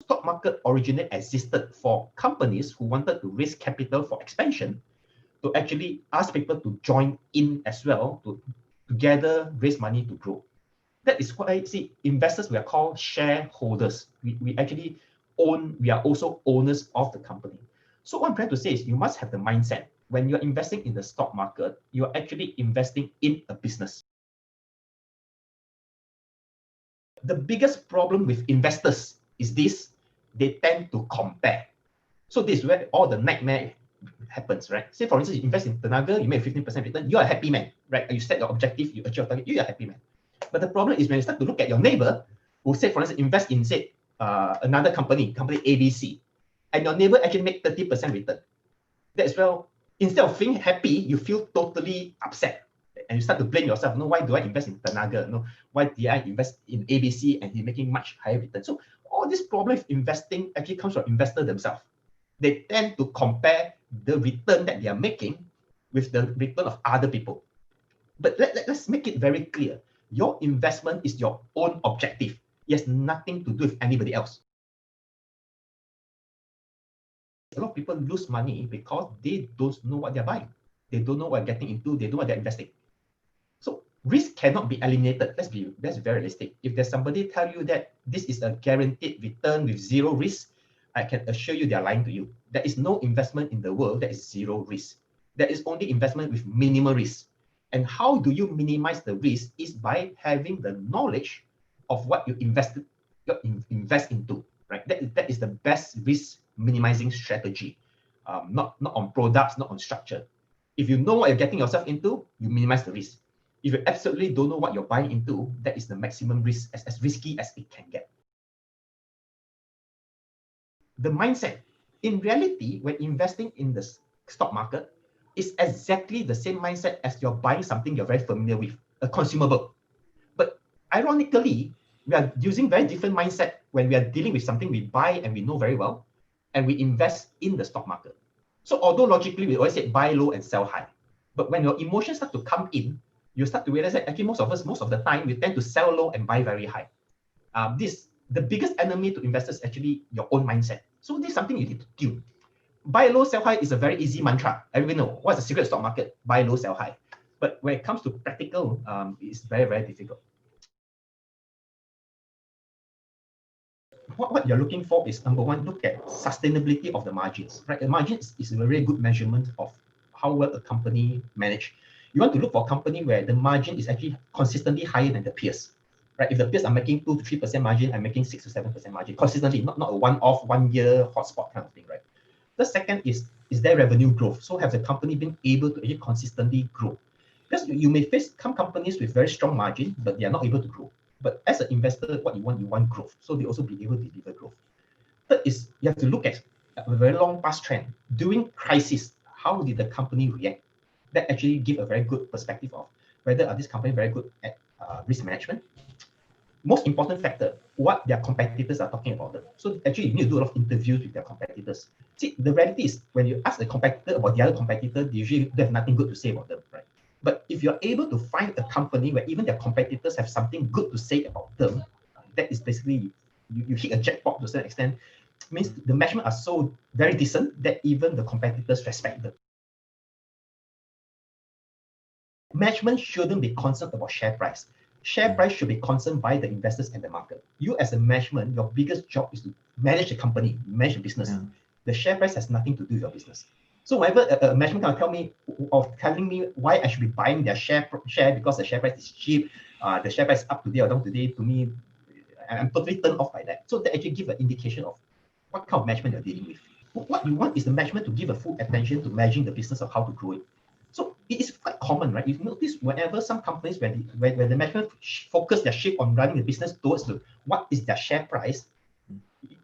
Stock market originally existed for companies who wanted to raise capital for expansion, to actually ask people to join in as well, to together raise money to grow. That is why, see, investors, we are called shareholders. We actually own, we are also owners of the company. So what I'm trying to say is you must have the mindset. When you're investing in the stock market, you're actually investing in a business. The biggest problem with investors is this: they tend to compare. So this is where all the nightmare happens, right? Say, for instance, you invest in Tenaga, you make 15% return, you're a happy man, right? You set your objective, you achieve your target, you're a happy man. But the problem is when you start to look at your neighbor, who say, for instance, invest in, say, another company ABC, and your neighbor actually make 30% return. That's well, instead of feeling happy, you feel totally upset. And you start to blame yourself. No, why do I invest in Tenaga? No, why did I invest in ABC and he's making much higher return? So all this problem with investing actually comes from investors themselves. They tend to compare the return that they are making with the return of other people. But let's make it very clear. Your investment is your own objective. It has nothing to do with anybody else. A lot of people lose money because they don't know what they're buying. They don't know what they're getting into. They don't know what they're investing. So risk cannot be eliminated. Let's be very realistic. If there's somebody tell you that this is a guaranteed return with zero risk, I can assure you they're lying to you. There is no investment in the world that is zero risk. There is only investment with minimal risk. And how do you minimize the risk is by having the knowledge of what you invest into, right? That is the best risk minimizing strategy, not on products, not on structure. If you know what you're getting yourself into, you minimize the risk. If you absolutely don't know what you're buying into, that is the maximum risk, as risky as it can get. The mindset, in reality, when investing in the stock market, is exactly the same mindset as you're buying something you're very familiar with, a consumable. But ironically, we are using very different mindset when we are dealing with something we buy and we know very well, and we invest in the stock market. So although logically we always say buy low and sell high, but when your emotions start to come in, you start to realize that actually most of the time, we tend to sell low and buy very high. The biggest enemy to investors is actually your own mindset. So this is something you need to tune. Buy low, sell high is a very easy mantra. Everybody knows what's the secret stock market: buy low, sell high. But when it comes to practical, it's very, very difficult. What you're looking for is, number one, look at sustainability of the margins, right? The margins is a very good measurement of how well a company manage. You want to look for a company where the margin is actually consistently higher than the peers, right? If the peers are making 2 to 3% margin, I'm making 6 to 7% margin consistently, not a one-off, 1 year hotspot kind of thing, right? The second is there revenue growth? So have the company been able to actually consistently grow? Because you may face some companies with very strong margin, but they are not able to grow. But as an investor, what you want growth. So they also be able to deliver growth. Third is you have to look at a very long past trend. During crisis, how did the company react? That actually give a very good perspective of whether this company very good at risk management. Most important factor, what their competitors are talking about them. So actually you need to do a lot of interviews with their competitors. See, the reality is when you ask a competitor about the other competitor, they usually have nothing good to say about them, right? But if you're able to find a company where even their competitors have something good to say about them, that is basically, you hit a jackpot to a certain extent. It means the management are so very decent that even the competitors respect them. Management shouldn't be concerned about share price. Share price should be concerned by the investors and the market. You as a management, your biggest job is to manage the company, manage the business. Yeah. The share price has nothing to do with your business. So whenever a management can tell me or telling me why I should be buying their share because the share price is cheap, the share price is up today or down today, to me, I'm totally turned off by that. So that actually give an indication of what kind of management you're dealing with. What you want is the management to give a full attention to managing the business of how to grow it. So it is quite common, right? You've noticed whenever some companies where the management focus their shift on running the business towards what is their share price,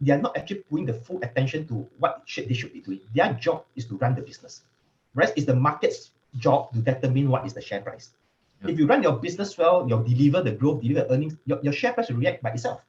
they are not actually putting the full attention to what they should be doing. Their job is to run the business. Rest is the market's job to determine what is the share price. Yep. If you run your business well, you'll deliver the growth, deliver earnings, your share price will react by itself.